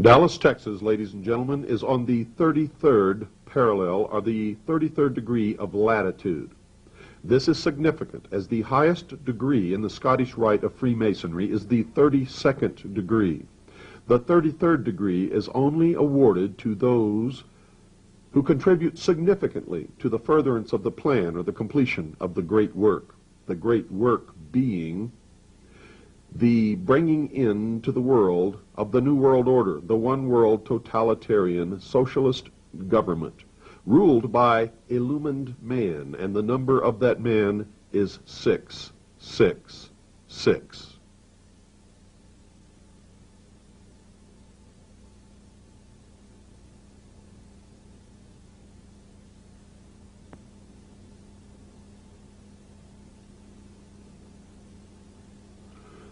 Dallas, Texas, ladies and gentlemen, is on the 33rd parallel, or the 33rd degree of latitude. This is significant, as the highest degree in the Scottish Rite of Freemasonry is the 32nd degree. The 33rd degree is only awarded to those who contribute significantly to the furtherance of the plan or the completion of the great work being the bringing into the world of the New World Order, the one world totalitarian socialist government, ruled by illumined man, and the number of that man is 666.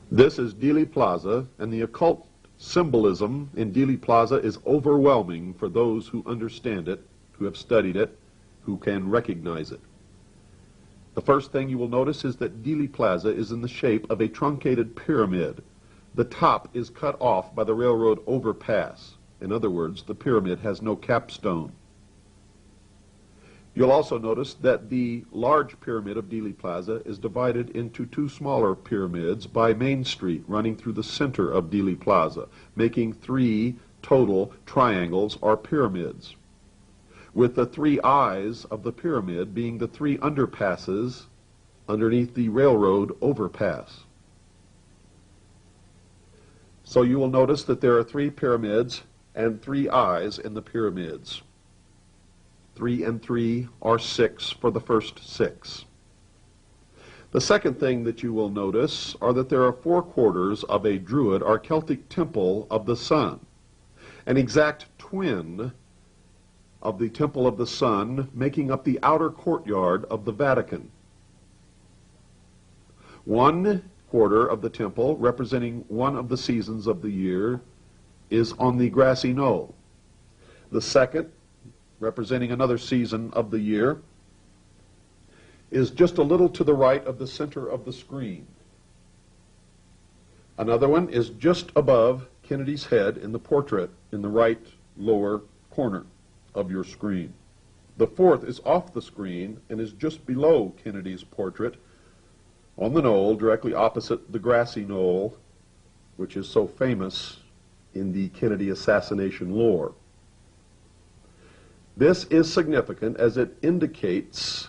This is Dealey Plaza, and the occult symbolism in Dealey Plaza is overwhelming for those who understand it, who have studied it, who can recognize it. The first thing you will notice is that Dealey Plaza is in the shape of a truncated pyramid. The top is cut off by the railroad overpass. In other words, the pyramid has no capstone. You'll also notice that the large pyramid of Dealey Plaza is divided into two smaller pyramids by Main Street running through the center of Dealey Plaza, making 3 total triangles or pyramids, with the 3 eyes of the pyramid being the 3 underpasses underneath the railroad overpass. So you will notice that there are 3 pyramids and 3 eyes in the pyramids. 3 and 3 are 6 for the first 6. The second thing that you will notice are that there are 4 quarters of a Druid or Celtic temple of the sun, an exact twin of the temple of the sun, making up the outer courtyard of the Vatican. 1 quarter of the temple, representing one of the seasons of the year, is on the grassy knoll. The second, representing another season of the year, is just a little to the right of the center of the screen. Another one is just above Kennedy's head in the portrait in the right lower corner of your screen. The fourth is off the screen and is just below Kennedy's portrait on the knoll directly opposite the grassy knoll, which is so famous in the Kennedy assassination lore. This is significant as it indicates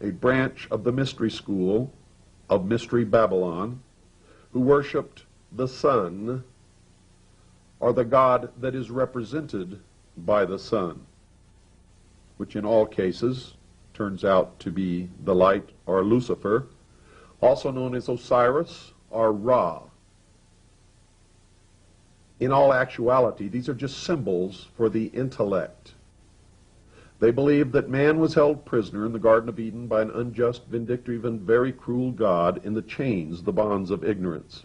a branch of the mystery school of Mystery Babylon who worshipped the sun, or the god that is represented by the sun, which in all cases turns out to be the light or Lucifer, also known as Osiris or Ra. In all actuality, these are just symbols for the intellect. They believed that man was held prisoner in the Garden of Eden by an unjust, vindictive, and very cruel God in the chains, the bonds of ignorance,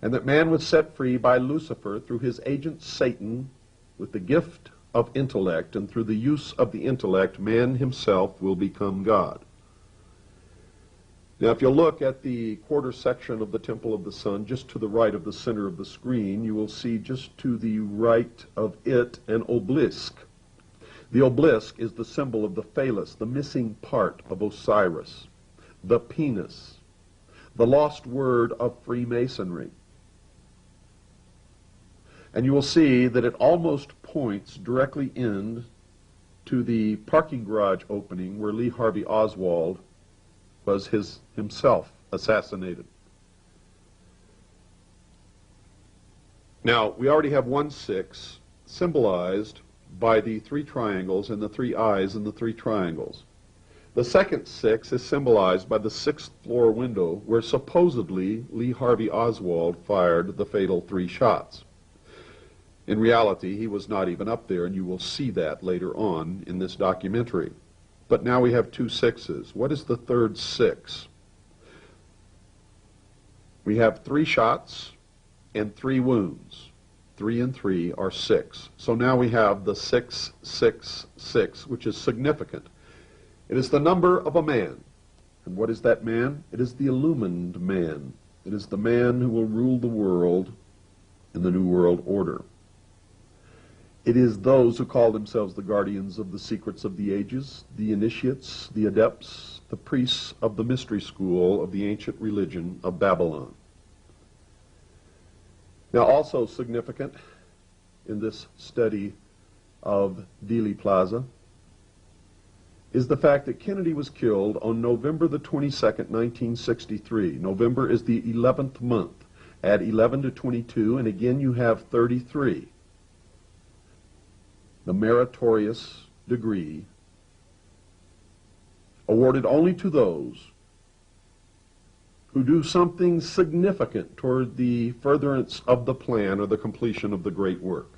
and that man was set free by Lucifer through his agent Satan with the gift of intellect, and through the use of the intellect, man himself will become God. Now, if you look at the quarter section of the Temple of the Sun, just to the right of the center of the screen, you will see just to the right of it an obelisk. The obelisk is the symbol of the phallus, the missing part of Osiris, the penis, the lost word of Freemasonry. And you will see that it almost points directly in to the parking garage opening where Lee Harvey Oswald was himself assassinated. Now, we already have 1/6 symbolized by the 3 triangles and the 3 eyes in the 3 triangles. The second 6 is symbolized by the 6th floor window where supposedly Lee Harvey Oswald fired the fatal 3 shots. In reality, he was not even up there, and you will see that later on in this documentary. But now we have 2 6s. What is the third 6? We have 3 shots and 3 wounds. 3 and 3 are 6. So now we have the 666, which is significant. It is the number of a man. And what is that man? It is the illumined man. It is the man who will rule the world in the New World Order. It is those who call themselves the guardians of the secrets of the ages, the initiates, the adepts, the priests of the mystery school of the ancient religion of Babylon. Now, also significant in this study of Dealey Plaza is the fact that Kennedy was killed on November the 22nd, 1963. November is the 11th month. Add 11 to 22, and again you have 33. The meritorious degree awarded only to those who do something significant toward the furtherance of the plan or the completion of the great work.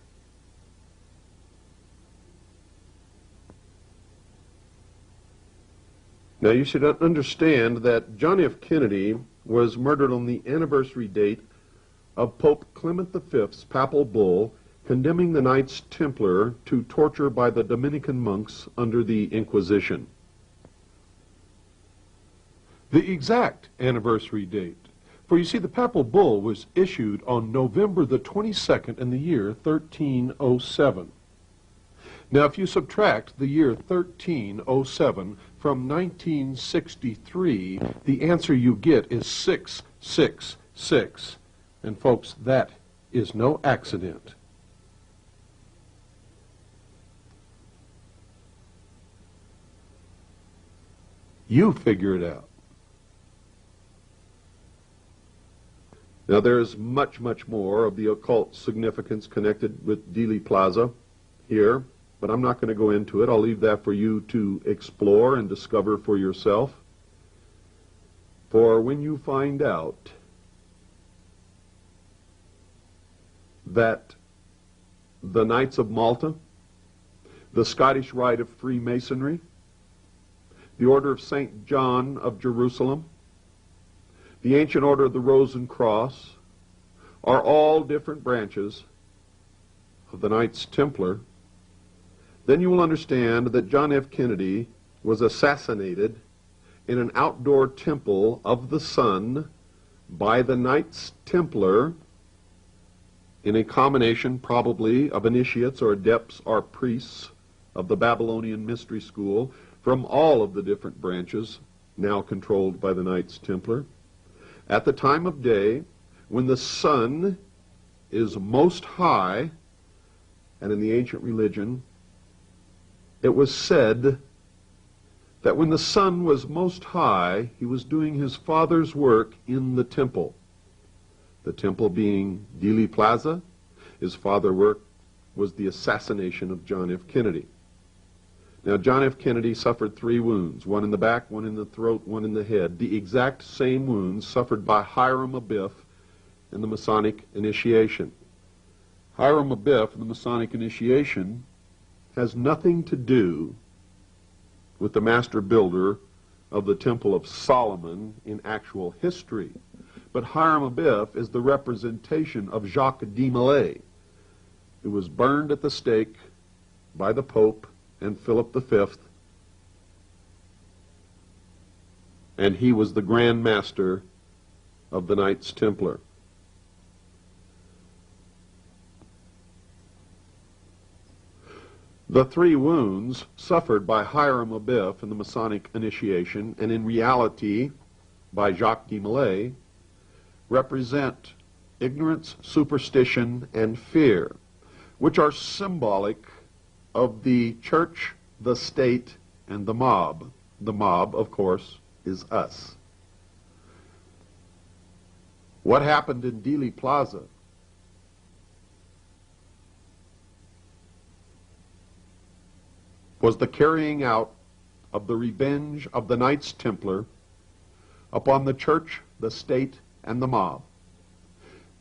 Now you should understand that John F. Kennedy was murdered on the anniversary date of Pope Clement V's papal bull condemning the Knights Templar to torture by the Dominican monks under the Inquisition. The exact anniversary date, for you see the papal bull was issued on November the 22nd in the year 1307. Now if you subtract the year 1307 from 1963, the answer you get is 666. And folks, that is no accident. You figure it out. Now there is much, much more of the occult significance connected with Dealey Plaza here, but I'm not going to go into it. I'll leave that for you to explore and discover for yourself. For when you find out that the Knights of Malta, the Scottish Rite of Freemasonry, the Order of St. John of Jerusalem, the Ancient Order of the Rose and Cross, are all different branches of the Knights Templar, then you will understand that John F. Kennedy was assassinated in an outdoor temple of the sun by the Knights Templar in a combination probably of initiates or adepts or priests of the Babylonian mystery school from all of the different branches now controlled by the Knights Templar. At the time of day when the sun is most high, and in the ancient religion it was said that when the sun was most high, he was doing his father's work in the temple. The temple being Dealey Plaza. His father's work was the assassination of John F. Kennedy. Now, John F. Kennedy suffered 3 wounds, one in the back, one in the throat, one in the head, the exact same wounds suffered by Hiram Abiff in the Masonic initiation. Hiram Abiff in the Masonic initiation has nothing to do with the master builder of the Temple of Solomon in actual history. But Hiram Abiff is the representation of Jacques de Molay, who was burned at the stake by the Pope and Philip V, and he was the Grand Master of the Knights Templar. The 3 wounds suffered by Hiram Abiff in the Masonic initiation, and in reality by Jacques de Molay, represent ignorance, superstition, and fear, which are symbolic of the church, the state, and the mob. The mob, of course, is us. What happened in Dealey Plaza was the carrying out of the revenge of the Knights Templar upon the church, the state, and the mob.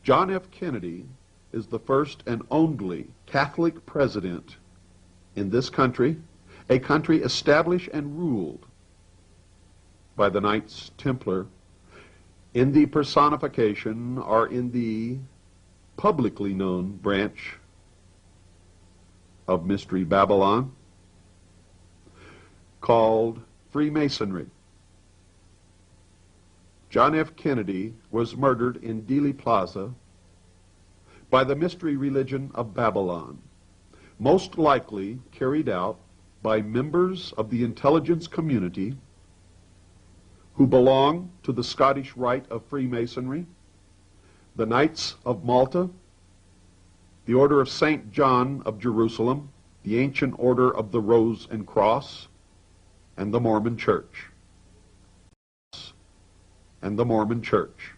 John F. Kennedy is the first and only Catholic president in this country, a country established and ruled by the Knights Templar in the personification or in the publicly known branch of Mystery Babylon called Freemasonry. John F. Kennedy was murdered in Dealey Plaza by the mystery religion of Babylon. most likely carried out by members of the intelligence community who belong to the Scottish Rite of Freemasonry, the Knights of Malta, the Order of St. John of Jerusalem, the Ancient Order of the Rose and Cross, and the Mormon Church. And the Mormon Church.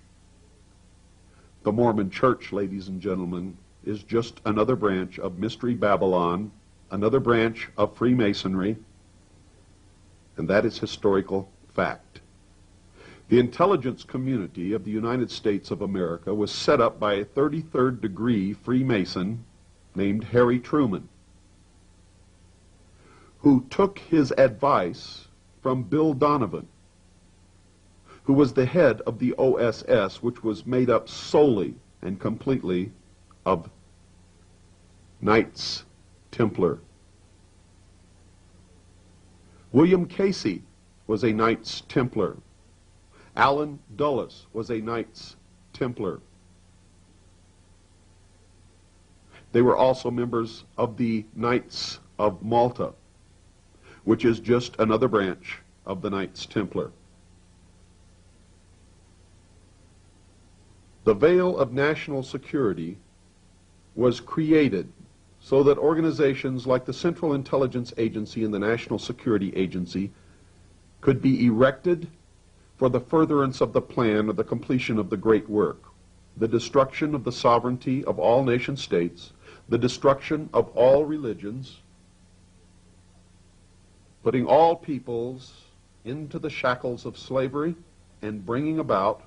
The Mormon Church, ladies and gentlemen, is just another branch of Mystery Babylon, another branch of Freemasonry, and that is historical fact. The intelligence community of the United States of America was set up by a 33rd degree Freemason named Harry Truman, who took his advice from Bill Donovan, who was the head of the OSS, which was made up solely and completely of Knights Templar. William Casey was a Knights Templar. Allen Dulles was a Knights Templar. They were also members of the Knights of Malta, which is just another branch of the Knights Templar. The veil of national security was created so that organizations like the Central Intelligence Agency and the National Security Agency could be erected for the furtherance of the plan of the completion of the great work, the destruction of the sovereignty of all nation states, the destruction of all religions, putting all peoples into the shackles of slavery, and bringing about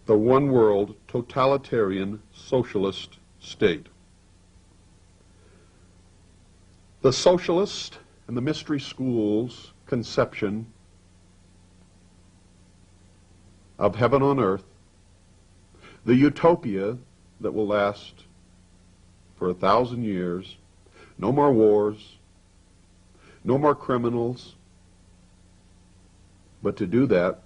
the one world totalitarian socialist state. The socialist and the mystery school's conception of heaven on earth, the utopia that will last for 1,000 years, no more wars, no more criminals, but to do that,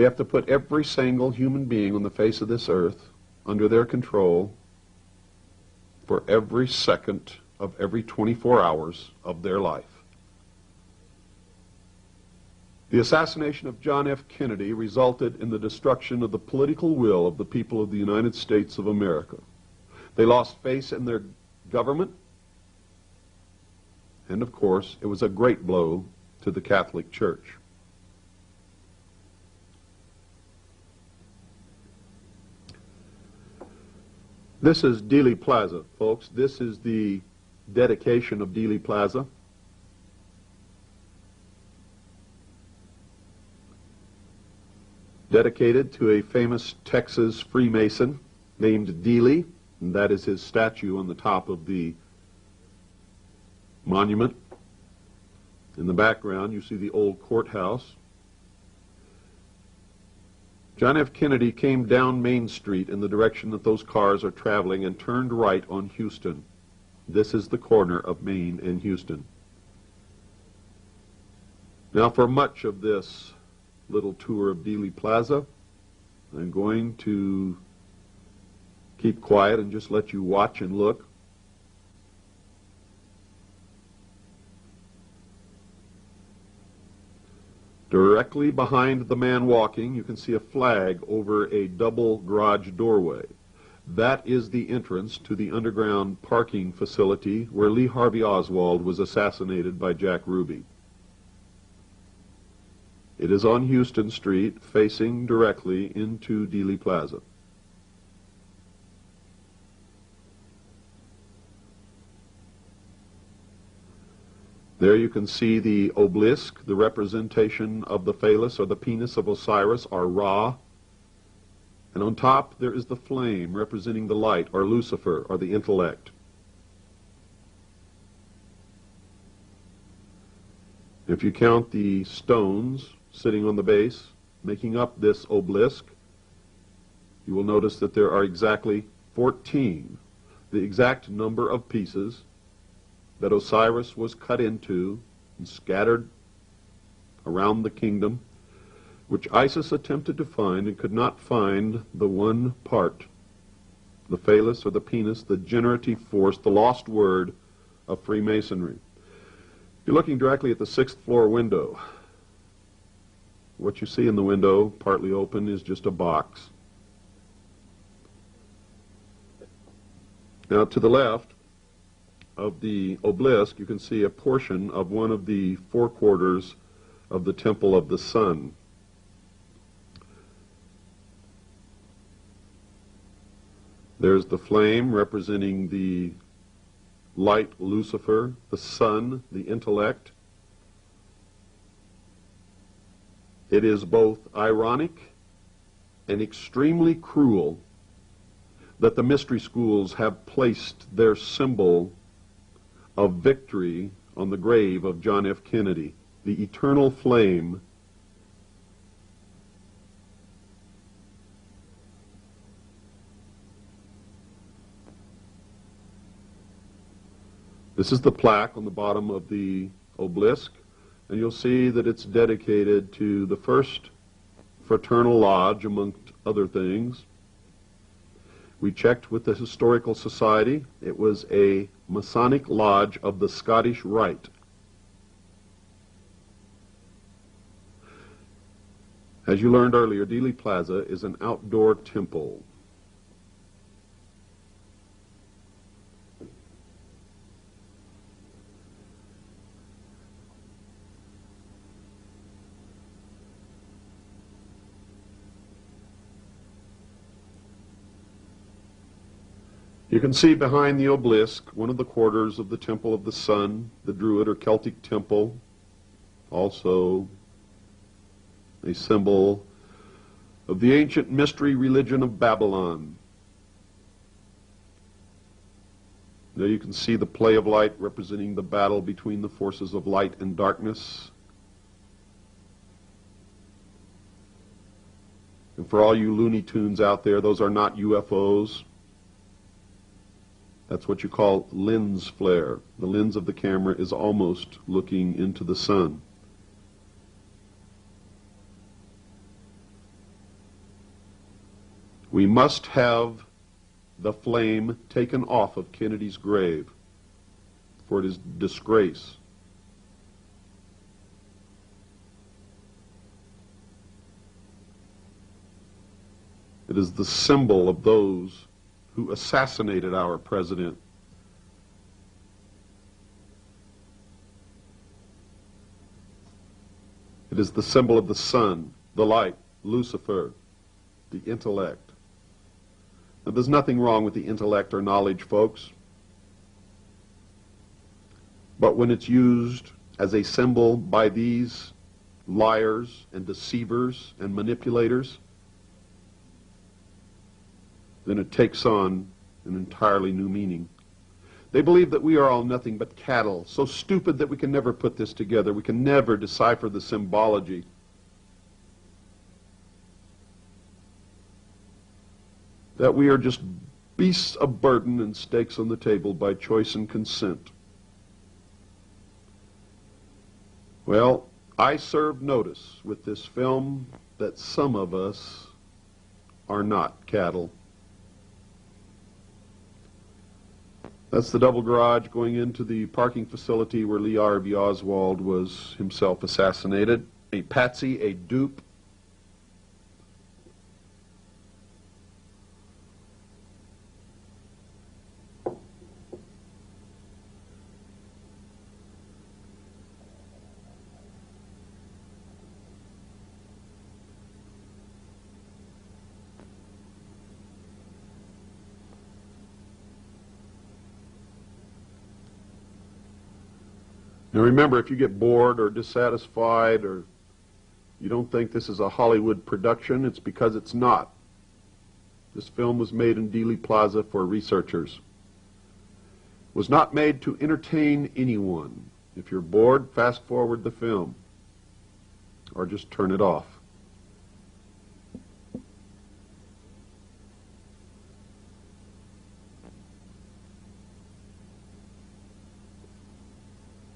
they have to put every single human being on the face of this earth under their control for every second of every 24 hours of their life. The assassination of John F. Kennedy resulted in the destruction of the political will of the people of the United States of America. They lost faith in their government, and of course, it was a great blow to the Catholic Church. This is Dealey Plaza, folks. This is the dedication of Dealey Plaza. Dedicated to a famous Texas Freemason named Dealey, and that is his statue on the top of the monument. In the background, you see the old courthouse. John F. Kennedy came down Main Street in the direction that those cars are traveling and turned right on Houston. This is the corner of Main and Houston. Now, for much of this little tour of Dealey Plaza, I'm going to keep quiet and just let you watch and look. Directly behind the man walking, you can see a flag over a double garage doorway. That is the entrance to the underground parking facility where Lee Harvey Oswald was assassinated by Jack Ruby. It is on Houston Street, facing directly into Dealey Plaza. There you can see the obelisk, the representation of the phallus or the penis of Osiris, or Ra. And on top there is the flame representing the light, or Lucifer, or the intellect. If you count the stones sitting on the base, making up this obelisk, you will notice that there are exactly 14, the exact number of pieces that Osiris was cut into and scattered around the kingdom, which Isis attempted to find and could not find the one part the phallus or the penis, the generative force, the lost word of Freemasonry. You're looking directly at the 6th floor window. What you see in the window, partly open, is just a box. Now, to the left of the obelisk, you can see a portion of one of the 4 quarters of the Temple of the Sun. There's the flame representing the light, Lucifer, the sun, the intellect. It is both ironic and extremely cruel that the mystery schools have placed their symbol of victory on the grave of John F. Kennedy, the eternal flame. This is the plaque on the bottom of the obelisk, and you'll see that it's dedicated to the first fraternal lodge, amongst other things. We checked with the Historical Society. It was a Masonic lodge of the Scottish Rite. As you learned earlier, Dealey Plaza is an outdoor temple. You can see behind the obelisk one of the quarters of the Temple of the Sun, the Druid or Celtic temple, also a symbol of the ancient mystery religion of Babylon. There you can see the play of light representing the battle between the forces of light and darkness. And for all you Looney Tunes out there, those are not UFOs. That's what you call lens flare. The lens of the camera is almost looking into the sun. We must have the flame taken off of Kennedy's grave, for it is disgrace. It is the symbol of those who assassinated our president. It is the symbol of the sun, the light, Lucifer, the intellect. Now, there's nothing wrong with the intellect or knowledge, folks. But when it's used as a symbol by these liars and deceivers and manipulators, then it takes on an entirely new meaning. They believe that we are all nothing but cattle, so stupid that we can never put this together. We can never decipher the symbology. That we are just beasts of burden and stakes on the table by choice and consent. Well, I serve notice with this film that some of us are not cattle. That's the double garage going into the parking facility where Lee Harvey Oswald was himself assassinated. A patsy, a dupe. Now remember, if you get bored or dissatisfied or you don't think this is a Hollywood production, it's because it's not. This film was made in Dealey Plaza for researchers. It was not made to entertain anyone. If you're bored, fast forward the film or just turn it off.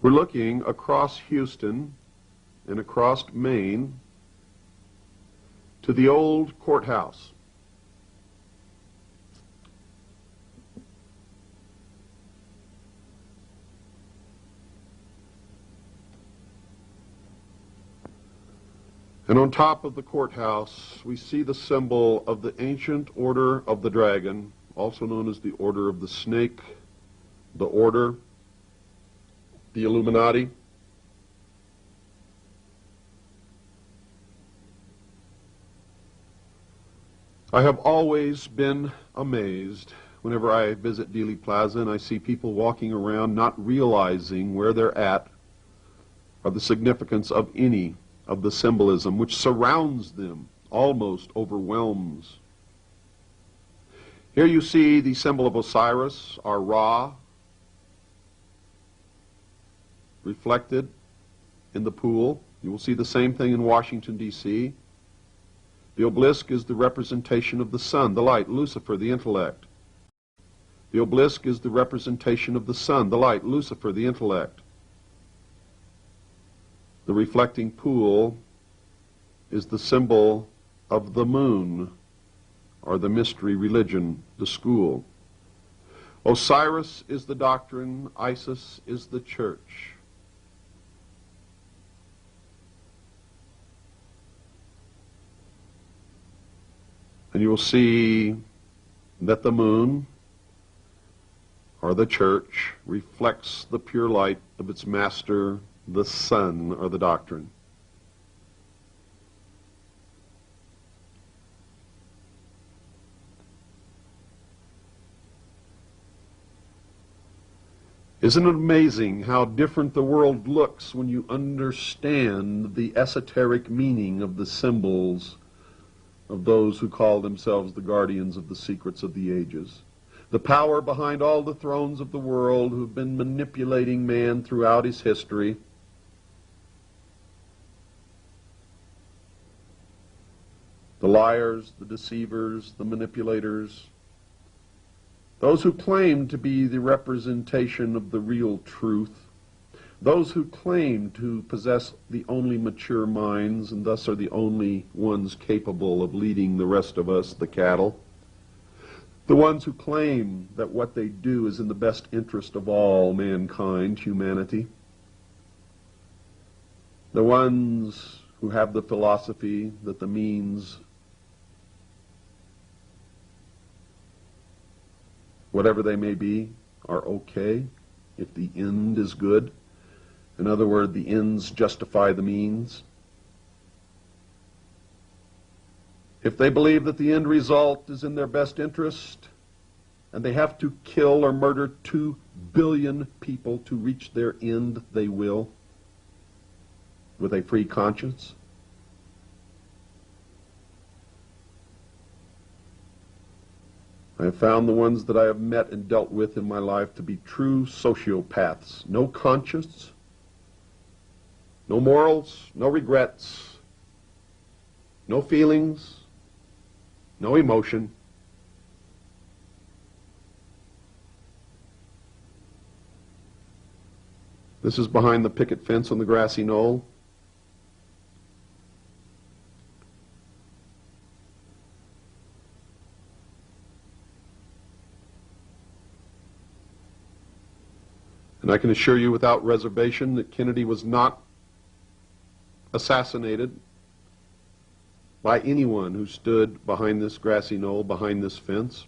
We're looking across Houston and across Maine to the old courthouse. And on top of the courthouse, we see the symbol of the ancient Order of the Dragon, also known as the Order of the Snake, the Order, the Illuminati. I have always been amazed whenever I visit Dealey Plaza and I see people walking around not realizing where they're at or the significance of any of the symbolism which surrounds them, almost overwhelms. Here you see the symbol of Osiris, or Ra, reflected in the pool. You will see the same thing in Washington, D.C. The obelisk is the representation of the sun, the light, Lucifer, the intellect. The obelisk is the representation of the sun, the light, Lucifer, the intellect. The reflecting pool is the symbol of the moon, or the mystery religion, the school. Osiris is the doctrine, Isis is the church. And you will see that the moon, or the church, reflects the pure light of its master, the sun, or the doctrine. Isn't it amazing how different the world looks when you understand the esoteric meaning of the symbols of those who call themselves the guardians of the secrets of the ages? The power behind all the thrones of the world who've been manipulating man throughout his history. The liars, the deceivers, the manipulators, those who claim to be the representation of the real truth, those who claim to possess the only mature minds and thus are the only ones capable of leading the rest of us, the cattle, the ones who claim that what they do is in the best interest of all mankind, humanity, the ones who have the philosophy that the means, whatever they may be, are okay if the end is good. In other words, the ends justify the means. If they believe that the end result is in their best interest and they have to kill or murder 2 billion people to reach their end, they will, with a free conscience. I have found the ones that I have met and dealt with in my life to be true sociopaths. No conscience, no morals, no regrets, no feelings, no emotion. This is behind the picket fence on the grassy knoll. And I can assure you without reservation that Kennedy was not assassinated by anyone who stood behind this grassy knoll, behind this fence.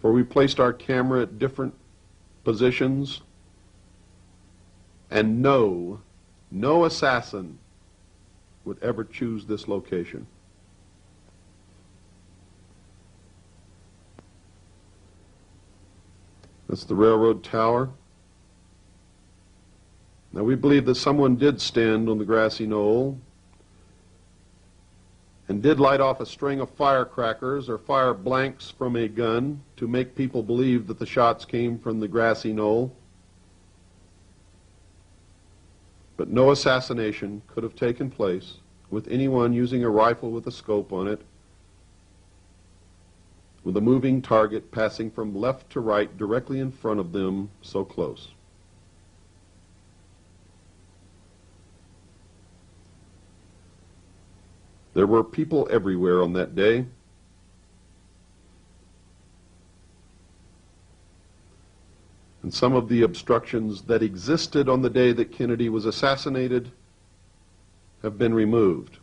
For we placed our camera at different positions, and no assassin would ever choose this location. That's the railroad tower. Now we believe that someone did stand on the grassy knoll and did light off a string of firecrackers or fire blanks from a gun to make people believe that the shots came from the grassy knoll. But no assassination could have taken place with anyone using a rifle with a scope on it, with a moving target passing from left to right directly in front of them, so close. There were people everywhere on that day. And some of the obstructions that existed on the day that Kennedy was assassinated have been removed.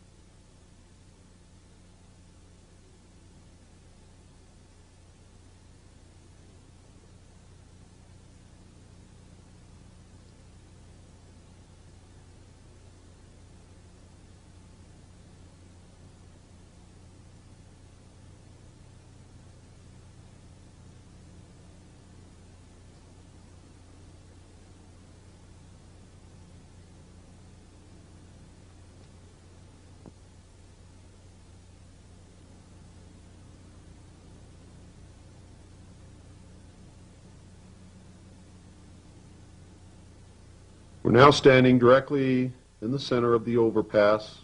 We're now standing directly in the center of the overpass.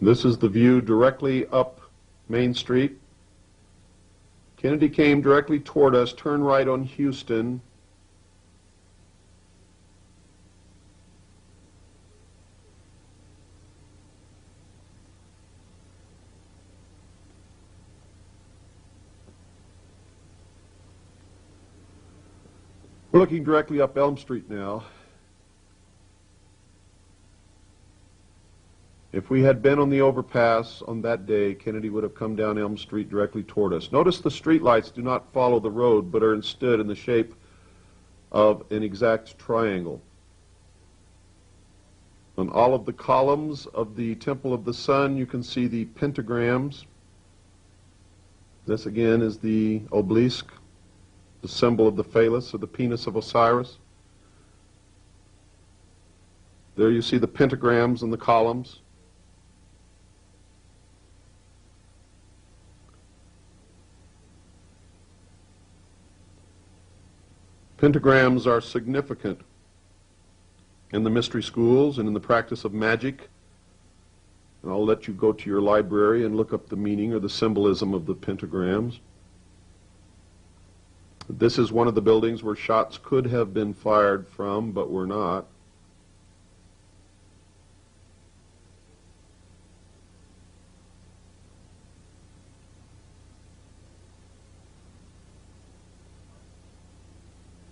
This is the view directly up Main Street. Kennedy came directly toward us, turned right on Houston. We're looking directly up Elm Street now. If we had been on the overpass on that day, Kennedy would have come down Elm Street directly toward us. Notice the streetlights do not follow the road, but are instead in the shape of an exact triangle. On all of the columns of the Temple of the Sun, you can see the pentagrams. This again is the obelisk, the symbol of the phallus or the penis of Osiris. There you see the pentagrams in the columns. Pentagrams are significant in the mystery schools and in the practice of magic. And I'll let you go to your library and look up the meaning or the symbolism of the pentagrams. This is one of the buildings where shots could have been fired from, but were not.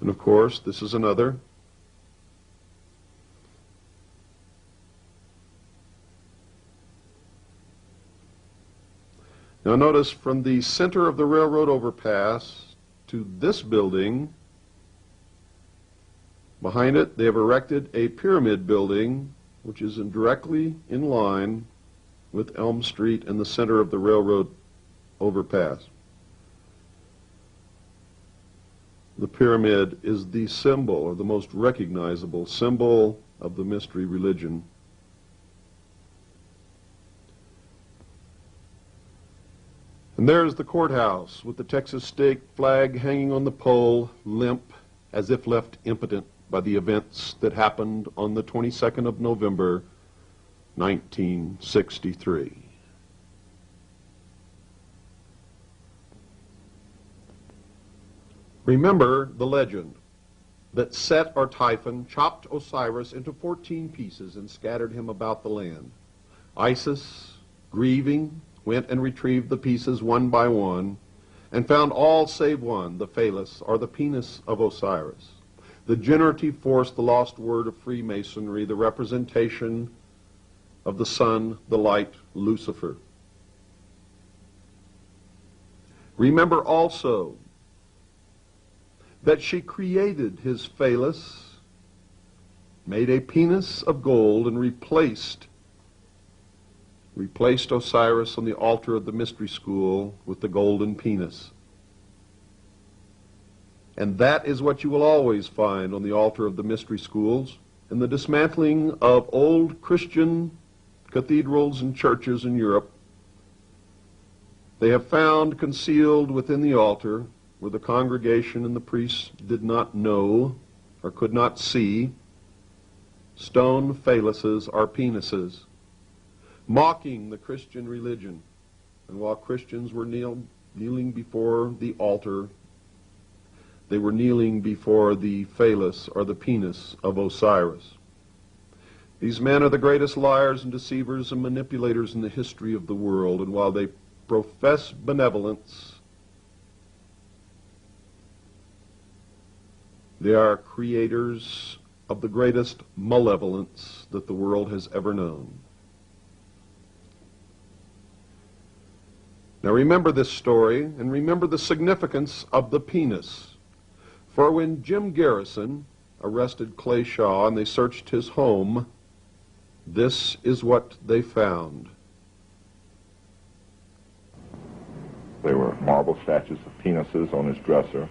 And of course, this is another. Now notice from the center of the railroad overpass to this building, behind it they have erected a pyramid building which is directly in line with Elm Street in the center of the railroad overpass. The pyramid is the symbol, or the most recognizable symbol, of the mystery religion. And there's the courthouse with the Texas state flag hanging on the pole, limp, as if left impotent by the events that happened on the 22nd of November, 1963. Remember the legend that Set or Typhon chopped Osiris into 14 pieces and scattered him about the land. Isis, grieving, went and retrieved the pieces one by one and found all save one, the phallus or the penis of Osiris. The generative force, the lost word of Freemasonry, the representation of the sun, the light, Lucifer. Remember also that she created his phallus, made a penis of gold, and replaced Osiris on the altar of the mystery school with the golden penis. And that is what you will always find on the altar of the mystery schools in the dismantling of old Christian cathedrals and churches in Europe. They have found concealed within the altar where the congregation and the priests did not know or could not see, stone phalluses are penises, mocking the Christian religion. And while Christians were kneeling before the altar, they were kneeling before the phallus or the penis of Osiris. These men are the greatest liars and deceivers and manipulators in the history of the world, and while they profess benevolence, they are creators of the greatest malevolence that the world has ever known. Now remember this story, and remember the significance of the penis. For when Jim Garrison arrested Clay Shaw and they searched his home, this is what they found. There were marble statues of penises on his dresser.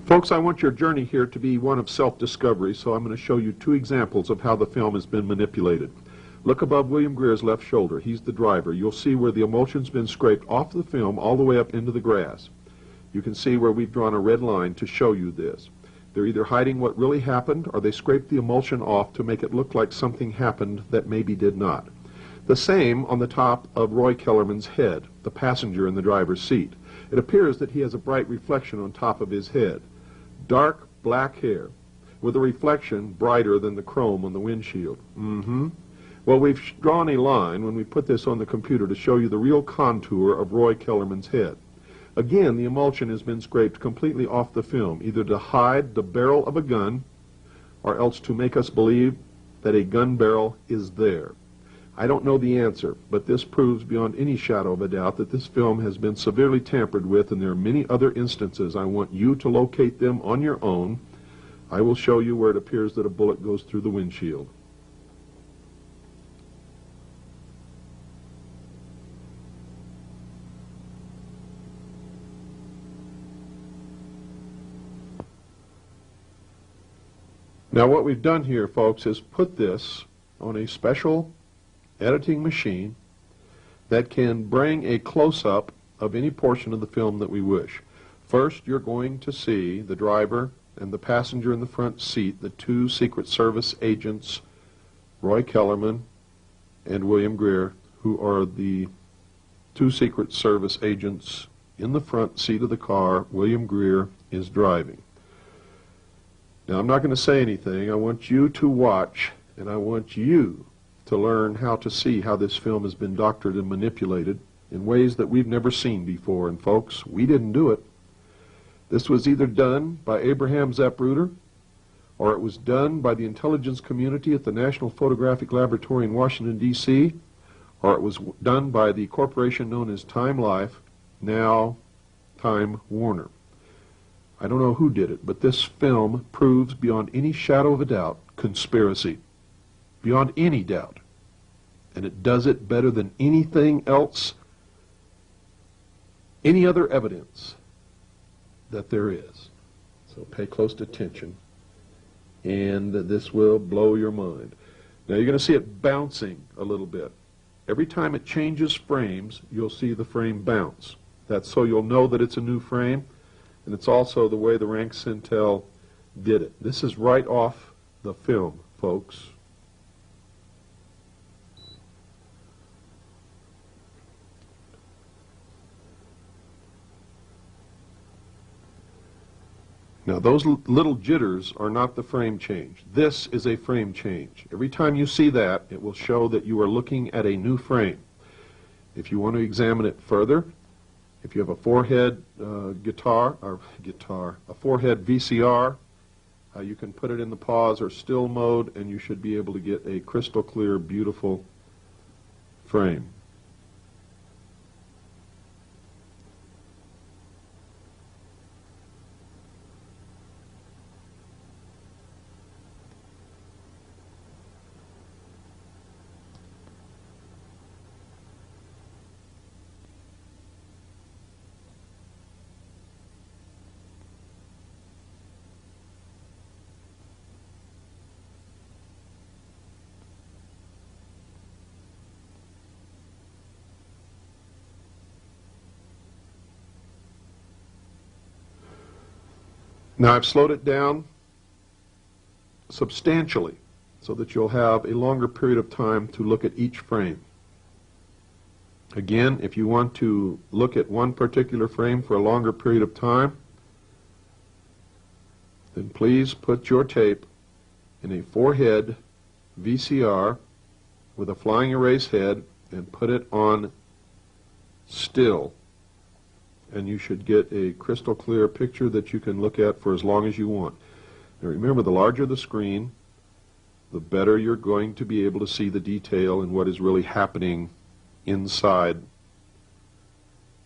Folks, I want your journey here to be one of self-discovery, so I'm going to show you two examples of how the film has been manipulated. Look above William Greer's left shoulder. He's the driver. You'll see where the emulsion's been scraped off the film all the way up into the grass. You can see where we've drawn a red line to show you this. They're either hiding what really happened, or they scraped the emulsion off to make it look like something happened that maybe did not. The same on the top of Roy Kellerman's head, the passenger in the driver's seat. It appears that he has a bright reflection on top of his head. Dark black hair with a reflection brighter than the chrome on the windshield. Well, we've drawn a line when we put this on the computer to show you the real contour of Roy Kellerman's head. Again, the emulsion has been scraped completely off the film, either to hide the barrel of a gun or else to make us believe that a gun barrel is there. I don't know the answer, but this proves beyond any shadow of a doubt that this film has been severely tampered with, and there are many other instances. I want you to locate them on your own. I will show you where it appears that a bullet goes through the windshield. Now what we've done here, folks, is put this on a special editing machine that can bring a close-up of any portion of the film that we wish. First, you're going to see the driver and the passenger in the front seat, the two Secret Service agents, Roy Kellerman and William Greer, who are the two Secret Service agents in the front seat of the car. William Greer is driving. Now, I'm not going to say anything. I want you to watch, and I want you to learn how to see how this film has been doctored and manipulated in ways that we've never seen before. And folks, we didn't do it. This was either done by Abraham Zapruder, or it was done by the intelligence community at the National Photographic Laboratory in Washington, D.C., or it was done by the corporation known as Time Life, now Time Warner. I don't know who did it, but this film proves beyond any shadow of a doubt conspiracy. Beyond any doubt. And it does it better than anything else, any other evidence that there is. So pay close attention, and this will blow your mind. Now you're going to see it bouncing a little bit. Every time it changes frames, you'll see the frame bounce. That's so you'll know that it's a new frame, and it's also the way the Rank Cintel did it. This is right off the film, folks. Now those little jitters are not the frame change. This is a frame change. Every time you see that, it will show that you are looking at a new frame. If you want to examine it further, If you have a four-head a four-head VCR, you can put it in the pause or still mode, and you should be able to get a crystal clear, beautiful frame. Now I've slowed it down substantially so that you'll have a longer period of time to look at each frame. Again, if you want to look at one particular frame for a longer period of time, then please put your tape in a four-head VCR with a flying erase head and put it on still, and you should get a crystal clear picture that you can look at for as long as you want. Now remember, the larger the screen, the better you're going to be able to see the detail and what is really happening inside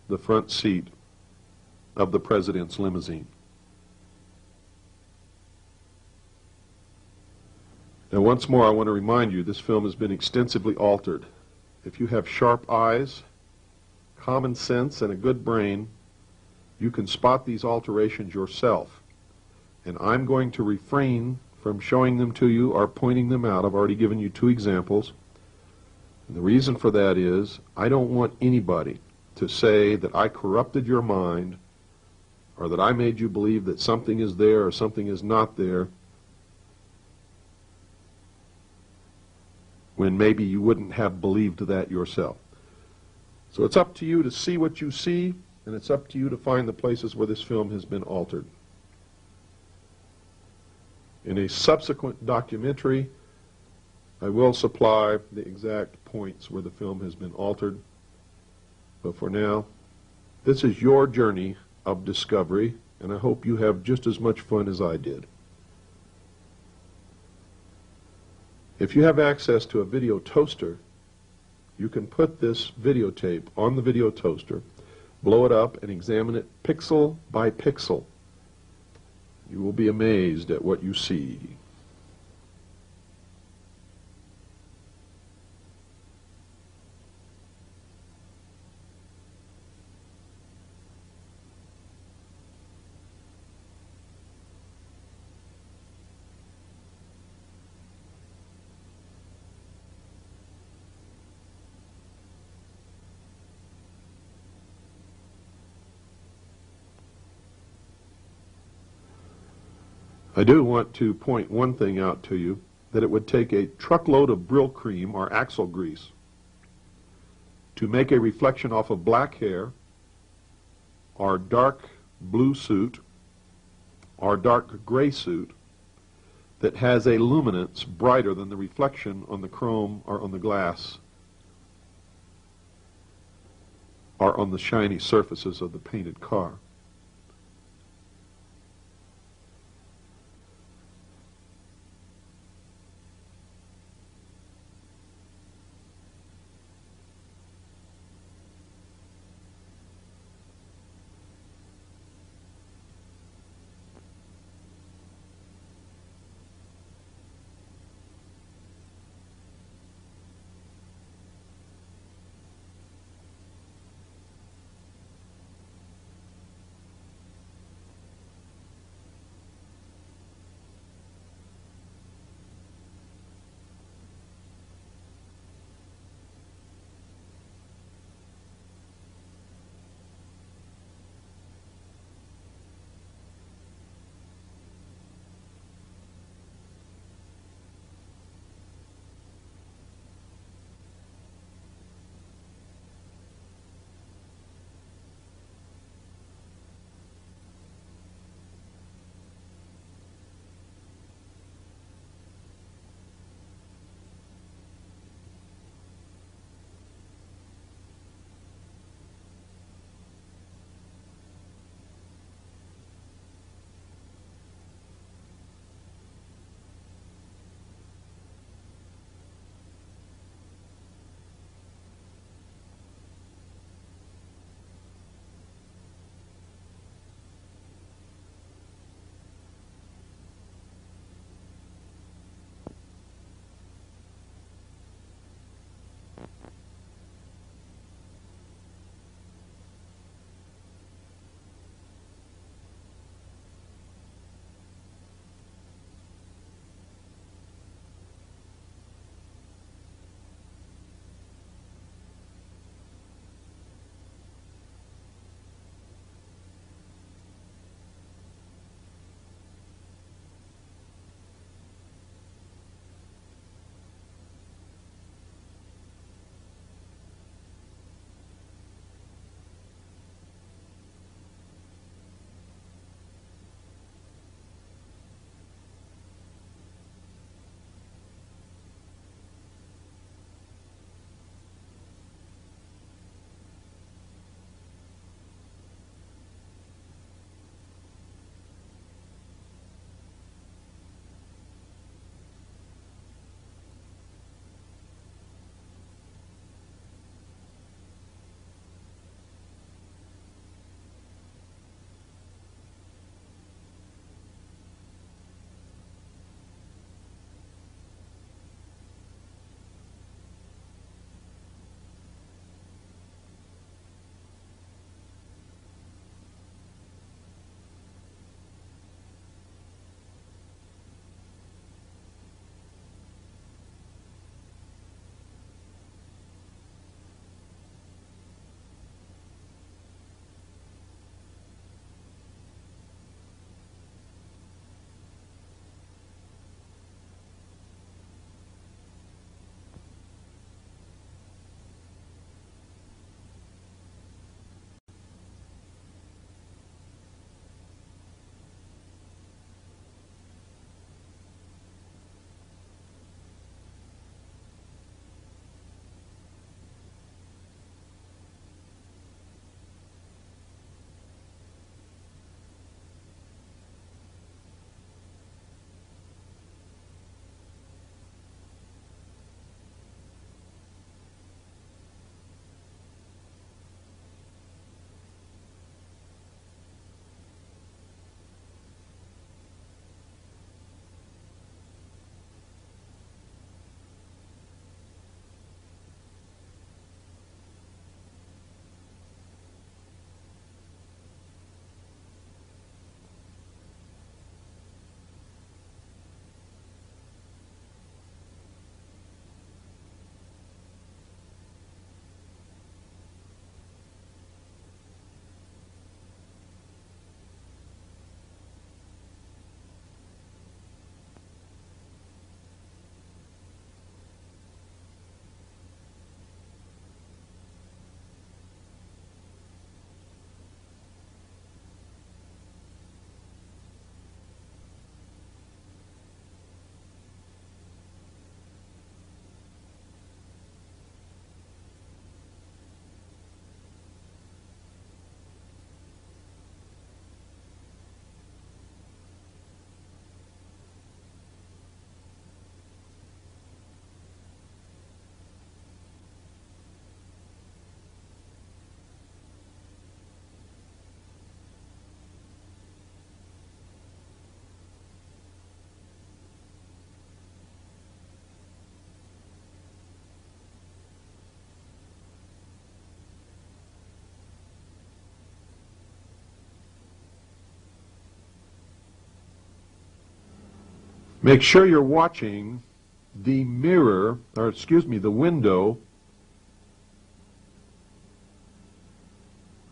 the front seat of the president's limousine. Now once more, I want to remind you, this film has been extensively altered. If you have sharp eyes, common sense, and a good brain, you can spot these alterations yourself. And I'm going to refrain from showing them to you or pointing them out. I've already given you two examples. And the reason for that is I don't want anybody to say that I corrupted your mind or that I made you believe that something is there or something is not there, when maybe you wouldn't have believed that yourself. So it's up to you to see what you see, and it's up to you to find the places where this film has been altered. In a subsequent documentary, I will supply the exact points where the film has been altered. But for now, this is your journey of discovery, and I hope you have just as much fun as I did. If you have access to a video toaster, you can put this videotape on the video toaster, blow it up, and examine it pixel by pixel. You will be amazed at what you see. I do want to point one thing out to you, that it would take a truckload of Brill cream or axle grease to make a reflection off of black hair or dark blue suit or dark gray suit that has a luminance brighter than the reflection on the chrome or on the glass or on the shiny surfaces of the painted car. Make sure you're watching the mirror, or excuse me, the window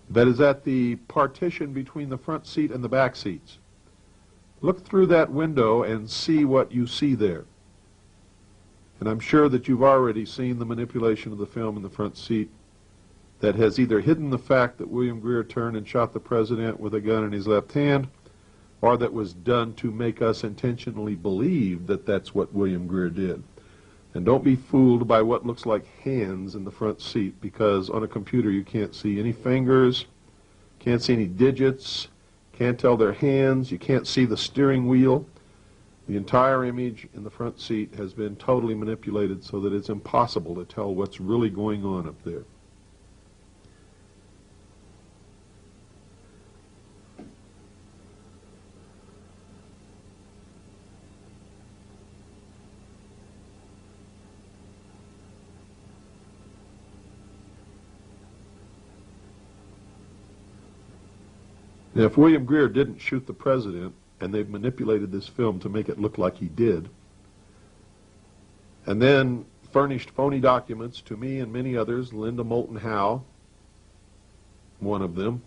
that is at the partition between the front seat and the back seats. Look through that window and see what you see there. And I'm sure that you've already seen the manipulation of the film in the front seat that has either hidden the fact that William Greer turned and shot the president with a gun in his left hand, or that was done to make us intentionally believe that that's what William Greer did. And don't be fooled by what looks like hands in the front seat, because on a computer you can't see any fingers, can't see any digits, can't tell their hands, you can't see the steering wheel. The entire image in the front seat has been totally manipulated so that it's impossible to tell what's really going on up there. Now, if William Greer didn't shoot the president, and they've manipulated this film to make it look like he did, and then furnished phony documents to me and many others, Linda Moulton Howe, one of them,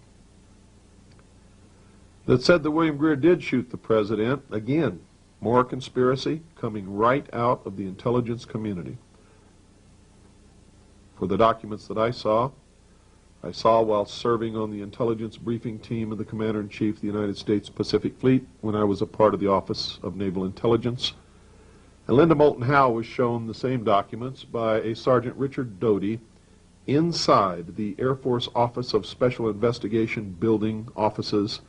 that said that William Greer did shoot the president, again, more conspiracy coming right out of the intelligence community. For the documents that I saw while serving on the intelligence briefing team of the Commander-in-Chief of the United States Pacific Fleet when I was a part of the Office of Naval Intelligence. And Linda Moulton Howe was shown the same documents by a Sergeant Richard Doty inside the Air Force Office of Special Investigation building offices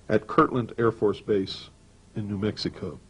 at Kirtland Air Force Base in New Mexico.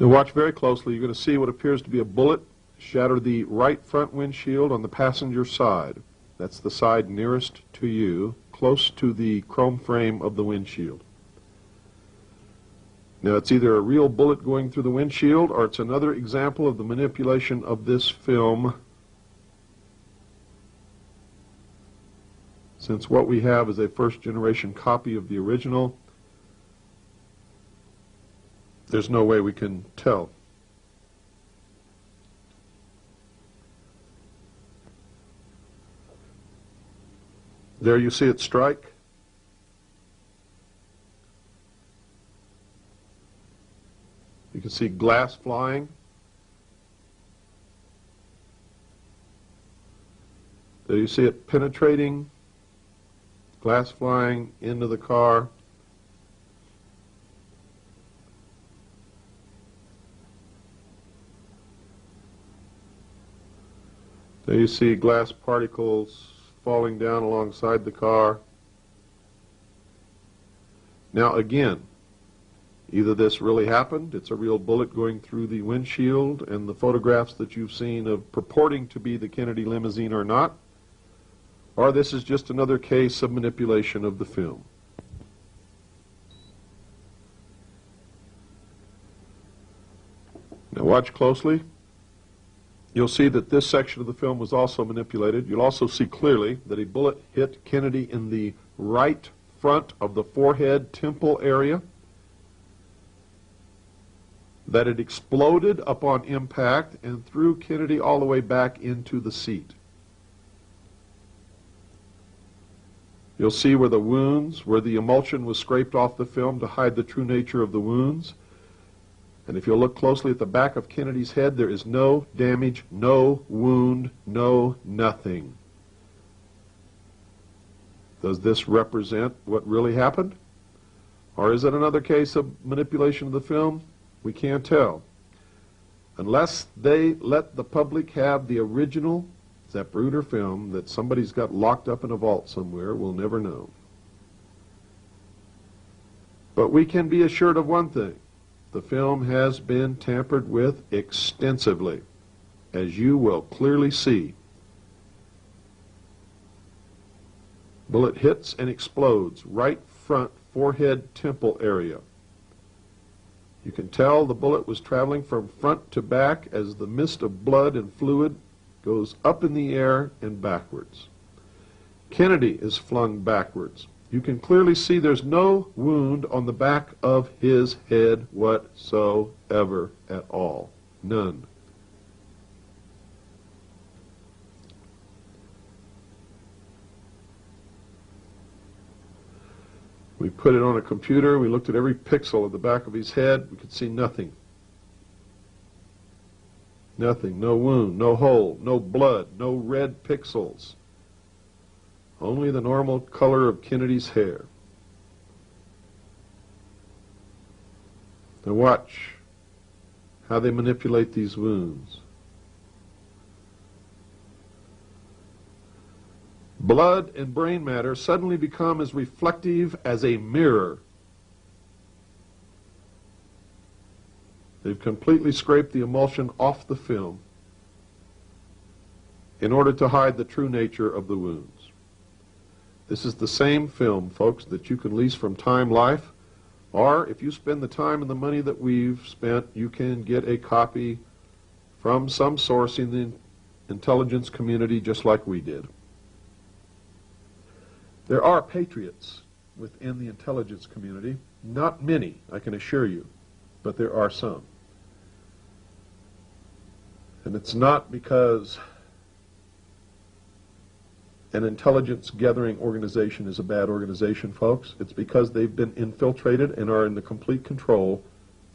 Now watch very closely. You're going to see what appears to be a bullet shatter the right front windshield on the passenger side. That's the side nearest to you, close to the chrome frame of the windshield. Now it's either a real bullet going through the windshield, or it's another example of the manipulation of this film, since what we have is a first-generation copy of the original. There's no way we can tell. There you see it strike. You can see glass flying. There you see it penetrating, glass flying into the car. There you see glass particles falling down alongside the car. Now again, either this really happened, it's a real bullet going through the windshield, and the photographs that you've seen of purporting to be the Kennedy limousine are not, or this is just another case of manipulation of the film. Now watch closely. You'll see that this section of the film was also manipulated. You'll also see clearly that a bullet hit Kennedy in the right front of the forehead temple area, that it exploded upon impact and threw Kennedy all the way back into the seat. You'll see where the wounds, where the emulsion was scraped off the film to hide the true nature of the wounds. And if you'll look closely at the back of Kennedy's head, there is no damage, no wound, no nothing. Does this represent what really happened? Or is it another case of manipulation of the film? We can't tell. Unless they let the public have the original Zapruder film that somebody's got locked up in a vault somewhere, we'll never know. But we can be assured of one thing. The film has been tampered with extensively, as you will clearly see. Bullet hits and explodes right front forehead temple area. You can tell the bullet was traveling from front to back as the mist of blood and fluid goes up in the air and backwards. Kennedy is flung backwards. You can clearly see there's no wound on the back of his head whatsoever at all. None. We put it on a computer, we looked at every pixel of the back of his head, we could see nothing. Nothing, no wound, no hole, no blood, no red pixels. Only the normal color of Kennedy's hair. Now watch how they manipulate these wounds. Blood and brain matter suddenly become as reflective as a mirror. They've completely scraped the emulsion off the film in order to hide the true nature of the wounds. This is the same film, folks, that you can lease from Time Life, or if you spend the time and the money that we've spent, you can get a copy from some source in the intelligence community just like we did. There are patriots within the intelligence community. Not many, I can assure you, but there are some. And it's not because an intelligence gathering organization is a bad organization, folks. It's because they've been infiltrated and are in the complete control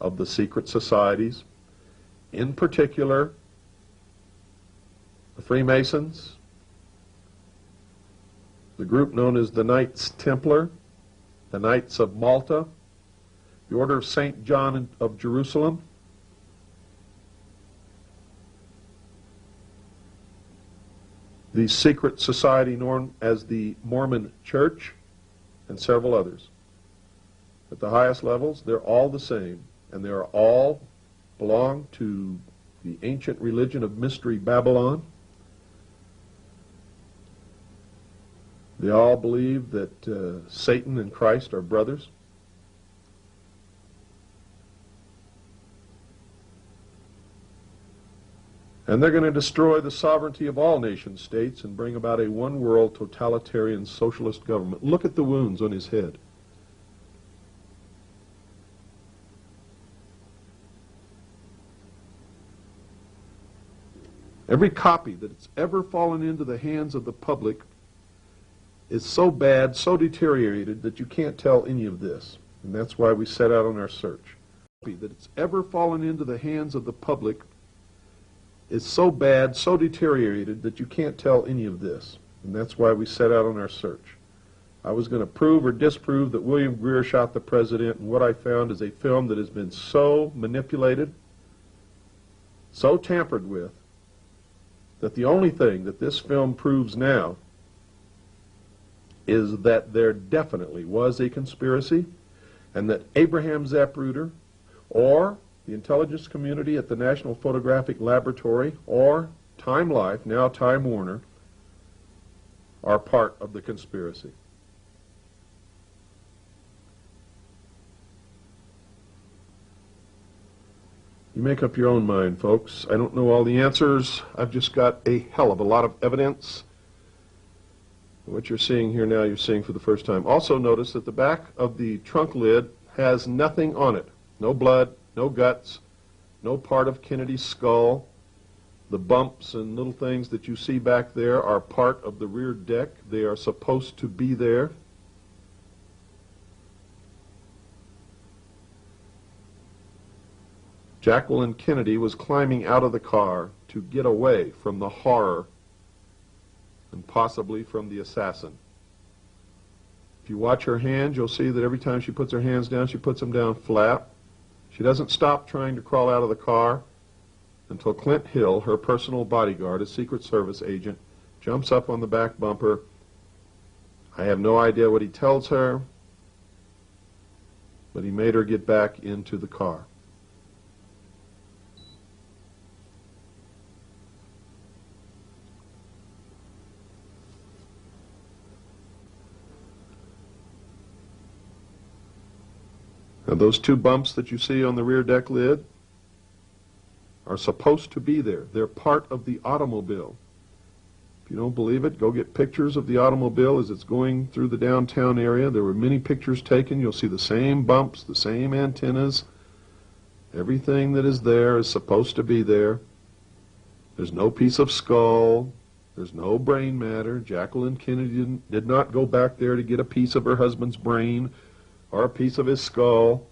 of the secret societies, in particular the Freemasons, the group known as the Knights Templar, the Knights of Malta, the Order of St. John of Jerusalem, the secret society known as the Mormon Church, and several others. At the highest levels, they're all the same, and they are all belong to the ancient religion of Mystery Babylon. They all believe that Satan and Christ are brothers. And they're going to destroy the sovereignty of all nation states and bring about a one-world totalitarian socialist government. Look at the wounds on his head. Every copy that's ever fallen into the hands of the public is so bad, so deteriorated, that you can't tell any of this. And that's why we set out on our search. That it's ever fallen into the hands of the public is so bad, so deteriorated, that you can't tell any of this. And that's why we set out on our search. I was going to prove or disprove that William Greer shot the president, and what I found is a film that has been so manipulated, so tampered with, that the only thing that this film proves now is that there definitely was a conspiracy, and that Abraham Zapruder, or the intelligence community at the National Photographic Laboratory, or Time Life, now Time Warner, are part of the conspiracy. You make up your own mind, folks. I don't know all the answers. I've just got a hell of a lot of evidence. What you're seeing here now, you're seeing for the first time. Also notice that the back of the trunk lid has nothing on it. No blood, no guts, no part of Kennedy's skull. The bumps and little things that you see back there are part of the rear deck. They are supposed to be there. Jacqueline Kennedy was climbing out of the car to get away from the horror and possibly from the assassin. If you watch her hands, you'll see that every time she puts her hands down, she puts them down flat. She doesn't stop trying to crawl out of the car until Clint Hill, her personal bodyguard, a Secret Service agent, jumps up on the back bumper. I have no idea what he tells her, but he made her get back into the car. Now, those two bumps that you see on the rear deck lid are supposed to be there. They're part of the automobile. If you don't believe it, go get pictures of the automobile as it's going through the downtown area. There were many pictures taken. You'll see the same bumps, the same antennas. Everything that is there is supposed to be there. There's no piece of skull. There's no brain matter. Jacqueline Kennedy did not go back there to get a piece of her husband's brain or a piece of his skull.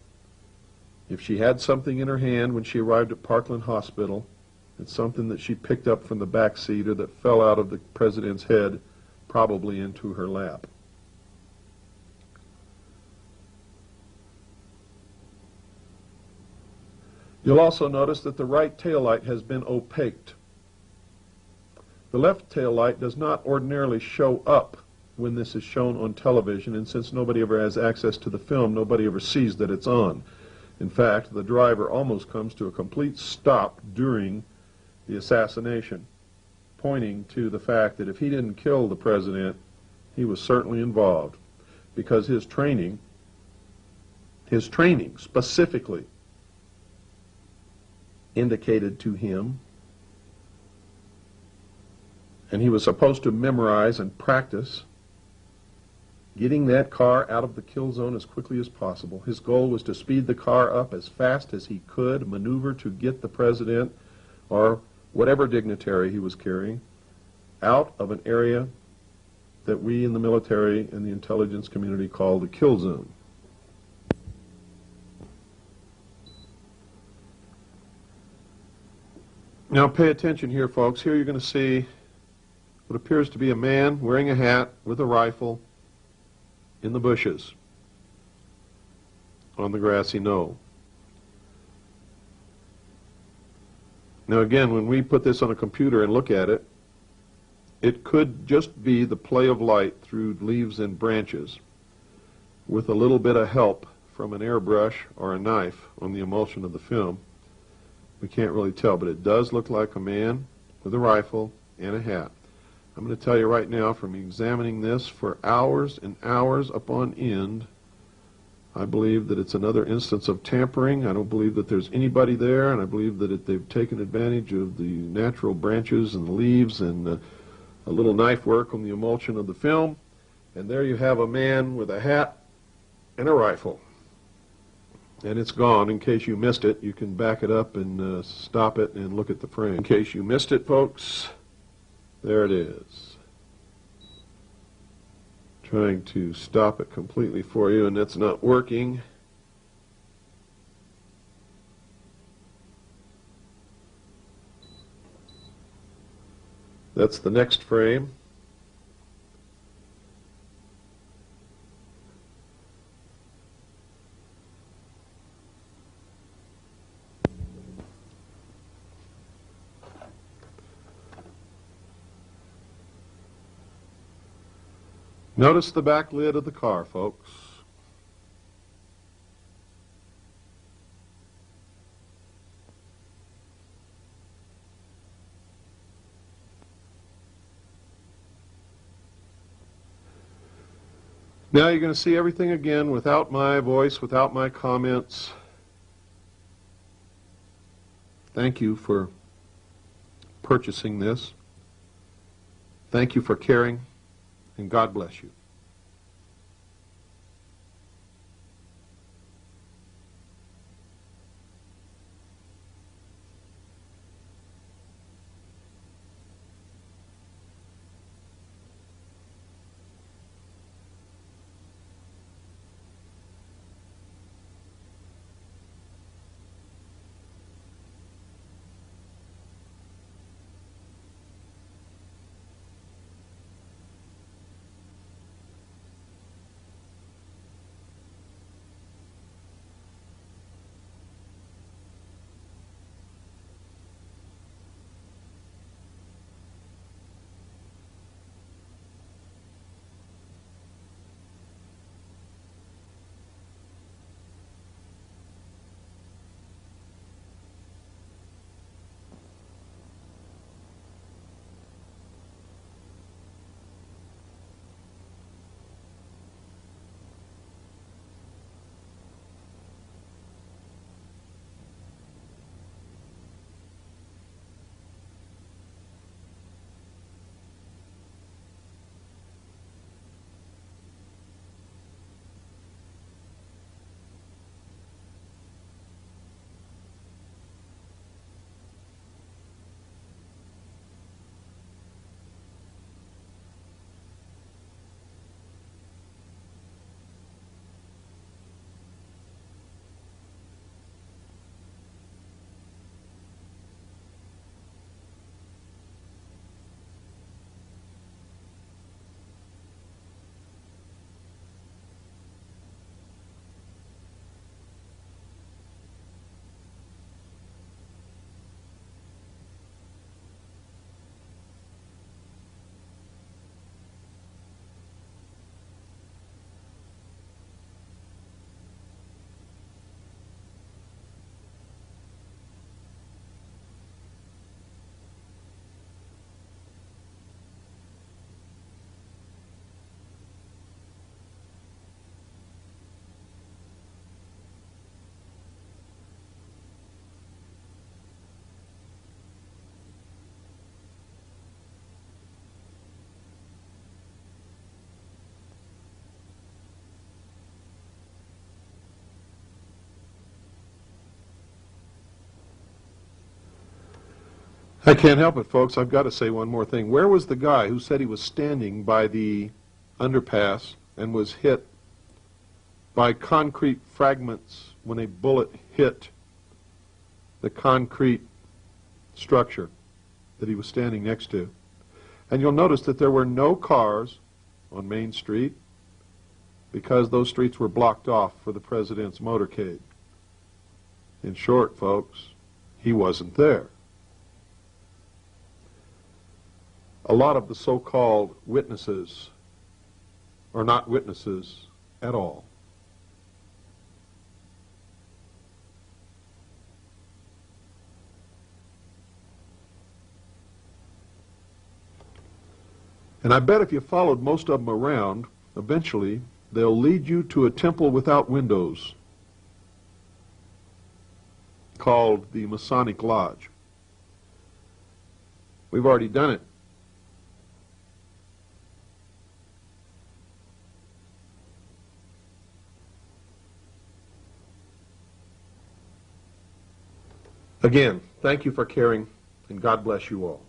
If she had something in her hand when she arrived at Parkland Hospital, it's something that she picked up from the back seat or that fell out of the president's head, probably into her lap. You'll also notice that the right taillight has been opaqued. The left taillight does not ordinarily show up when this is shown on television, and since nobody ever has access to the film, nobody ever sees that it's on. In fact, the driver almost comes to a complete stop during the assassination, pointing to the fact that if he didn't kill the president, he was certainly involved, because his training specifically indicated to him, and he was supposed to memorize and practice getting that car out of the kill zone as quickly as possible. His goal was to speed the car up as fast as he could, maneuver to get the president or whatever dignitary he was carrying out of an area that we in the military and the intelligence community call the kill zone. Now pay attention here, folks. Here you're going to see what appears to be a man wearing a hat with a rifle in the bushes on the grassy knoll. Now again, when we put this on a computer and look at it, it could just be the play of light through leaves and branches with a little bit of help from an airbrush or a knife on the emulsion of the film. We can't really tell, but it does look like a man with a rifle and a hat. I'm going to tell you right now, from examining this for hours and hours upon end, I believe that it's another instance of tampering. I don't believe that there's anybody there, and I believe that they've taken advantage of the natural branches and leaves and a little knife work on the emulsion of the film. And there you have a man with a hat and a rifle. And it's gone. In case you missed it, you can back it up and stop it and look at the frame. In case you missed it, folks, there it is. Trying to stop it completely for you, and that's not working. That's the next frame. Notice the back lid of the car, folks. Now you're going to see everything again without my voice, without my comments. Thank you for purchasing this. Thank you for caring. And God bless you. I can't help it, folks. I've got to say one more thing. Where was the guy who said he was standing by the underpass and was hit by concrete fragments when a bullet hit the concrete structure that he was standing next to? And you'll notice that there were no cars on Main Street because those streets were blocked off for the president's motorcade. In short, folks, he wasn't there. A lot of the so-called witnesses are not witnesses at all. And I bet if you followed most of them around, eventually they'll lead you to a temple without windows called the Masonic Lodge. We've already done it. Again, thank you for caring, and God bless you all.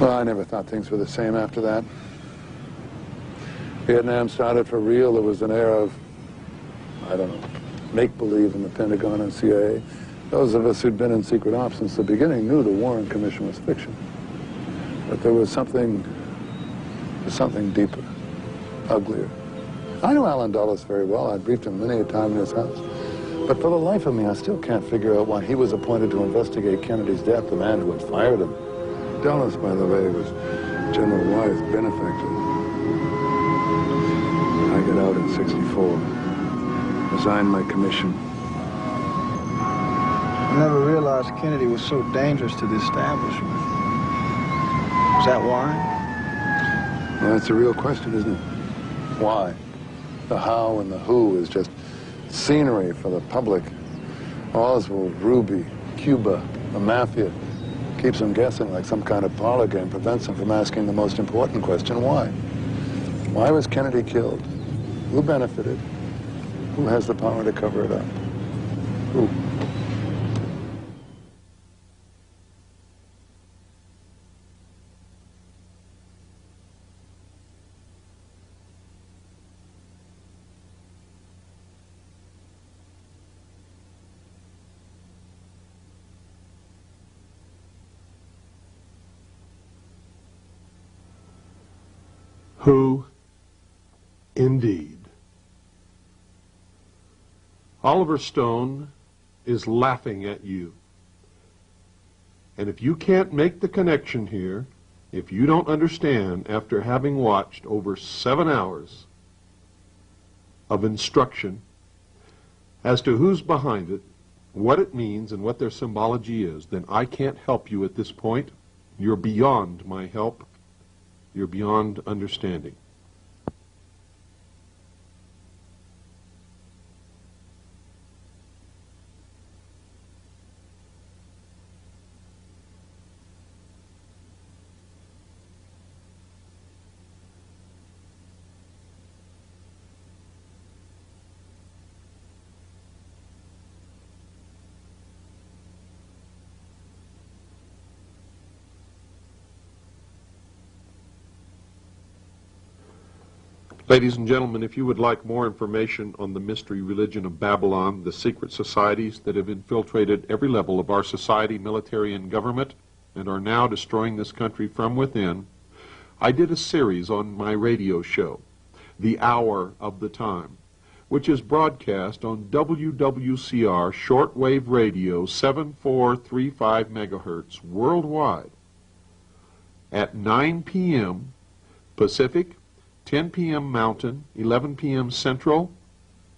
Well, I never thought things were the same after that. Vietnam started for real. There was an air of, I don't know, make-believe in the Pentagon and CIA. Those of us who'd been in secret ops since the beginning knew the Warren Commission was fiction. But there was something deeper, uglier. I knew Alan Dulles very well. I'd briefed him many a time in his house. But for the life of me, I still can't figure out why he was appointed to investigate Kennedy's death, the man who had fired him. Dulles, by the way, was General Wyeth's benefactor. I got out in '64, resigned my commission. I never realized Kennedy was so dangerous to the establishment. Is that why? Well, that's a real question, isn't it? Why? The how and the who is just scenery for the public. Oswald, Ruby, Cuba, the mafia. Keeps them guessing like some kind of parlor game, prevents them from asking the most important question, why? Why was Kennedy killed? Who benefited? Who has the power to cover it up? Who? Who, indeed. Oliver Stone is laughing at you. And if you can't make the connection here, if you don't understand after having watched over 7 hours of instruction as to who's behind it, what it means, and what their symbology is, then I can't help you at this point. You're beyond my help. You're beyond understanding. Ladies and gentlemen, if you would like more information on the mystery religion of Babylon, the secret societies that have infiltrated every level of our society, military, and government, and are now destroying this country from within, I did a series on my radio show, The Hour of the Time, which is broadcast on WWCR shortwave radio 7435 megahertz worldwide at 9 p.m. Pacific, 10 p.m. Mountain, 11 p.m. Central,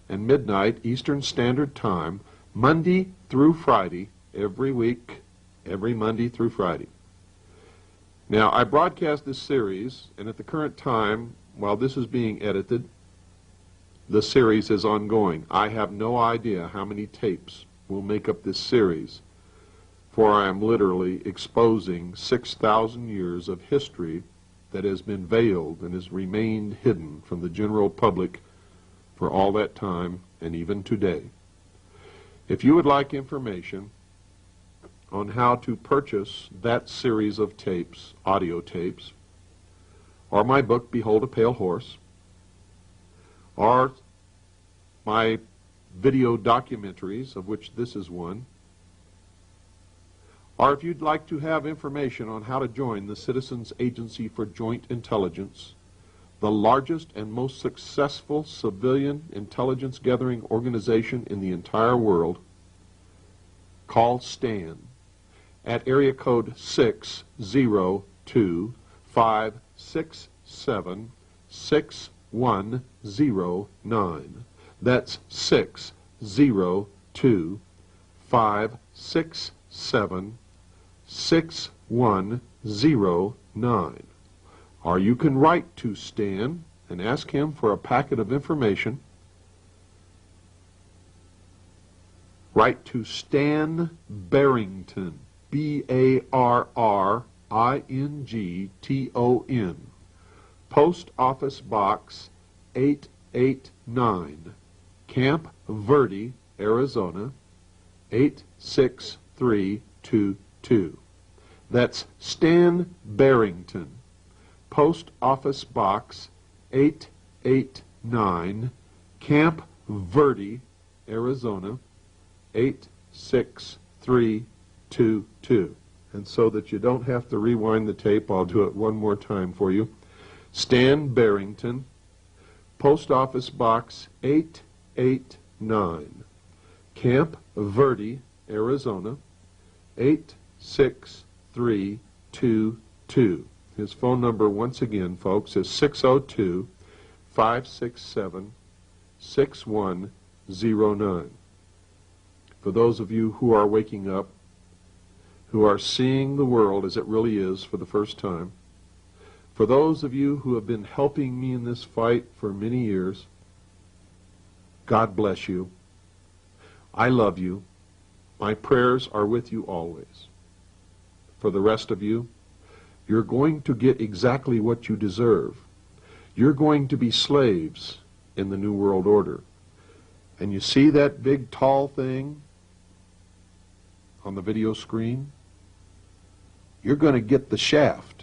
and midnight Eastern Standard Time, Monday through Friday, every week, every Monday through Friday. Now, I broadcast this series, and at the current time, while this is being edited, the series is ongoing. I have no idea how many tapes will make up this series, for I am literally exposing 6,000 years of history that has been veiled and has remained hidden from the general public for all that time and even today. If you would like information on how to purchase that series of tapes, audio tapes, or my book, Behold a Pale Horse, or my video documentaries, of which this is one, or if you'd like to have information on how to join the Citizens Agency for Joint Intelligence, the largest and most successful civilian intelligence gathering organization in the entire world, call Stan at area code 602-567-6109. That's 602-567-6109. Or you can write to Stan and ask him for a packet of information. Write to Stan Barrington, B-A-R-R-I-N-G-T-O-N, Post Office Box 889, Camp Verde, Arizona, 86322. That's Stan Barrington, Post Office Box 889, Camp Verde, Arizona 86322. And so that you don't have to rewind the tape, I'll do it one more time for you. Stan Barrington, Post Office Box 889, Camp Verde, Arizona 86322. His phone number, once again, folks, is 602-567-6109. For those of you who are waking up, who are seeing the world as it really is for the first time, for those of you who have been helping me in this fight for many years, God bless you. I love you. My prayers are with you always. For the rest of you, you're going to get exactly what you deserve. You're going to be slaves in the New World Order. And you see that big tall thing on the video screen? You're going to get the shaft.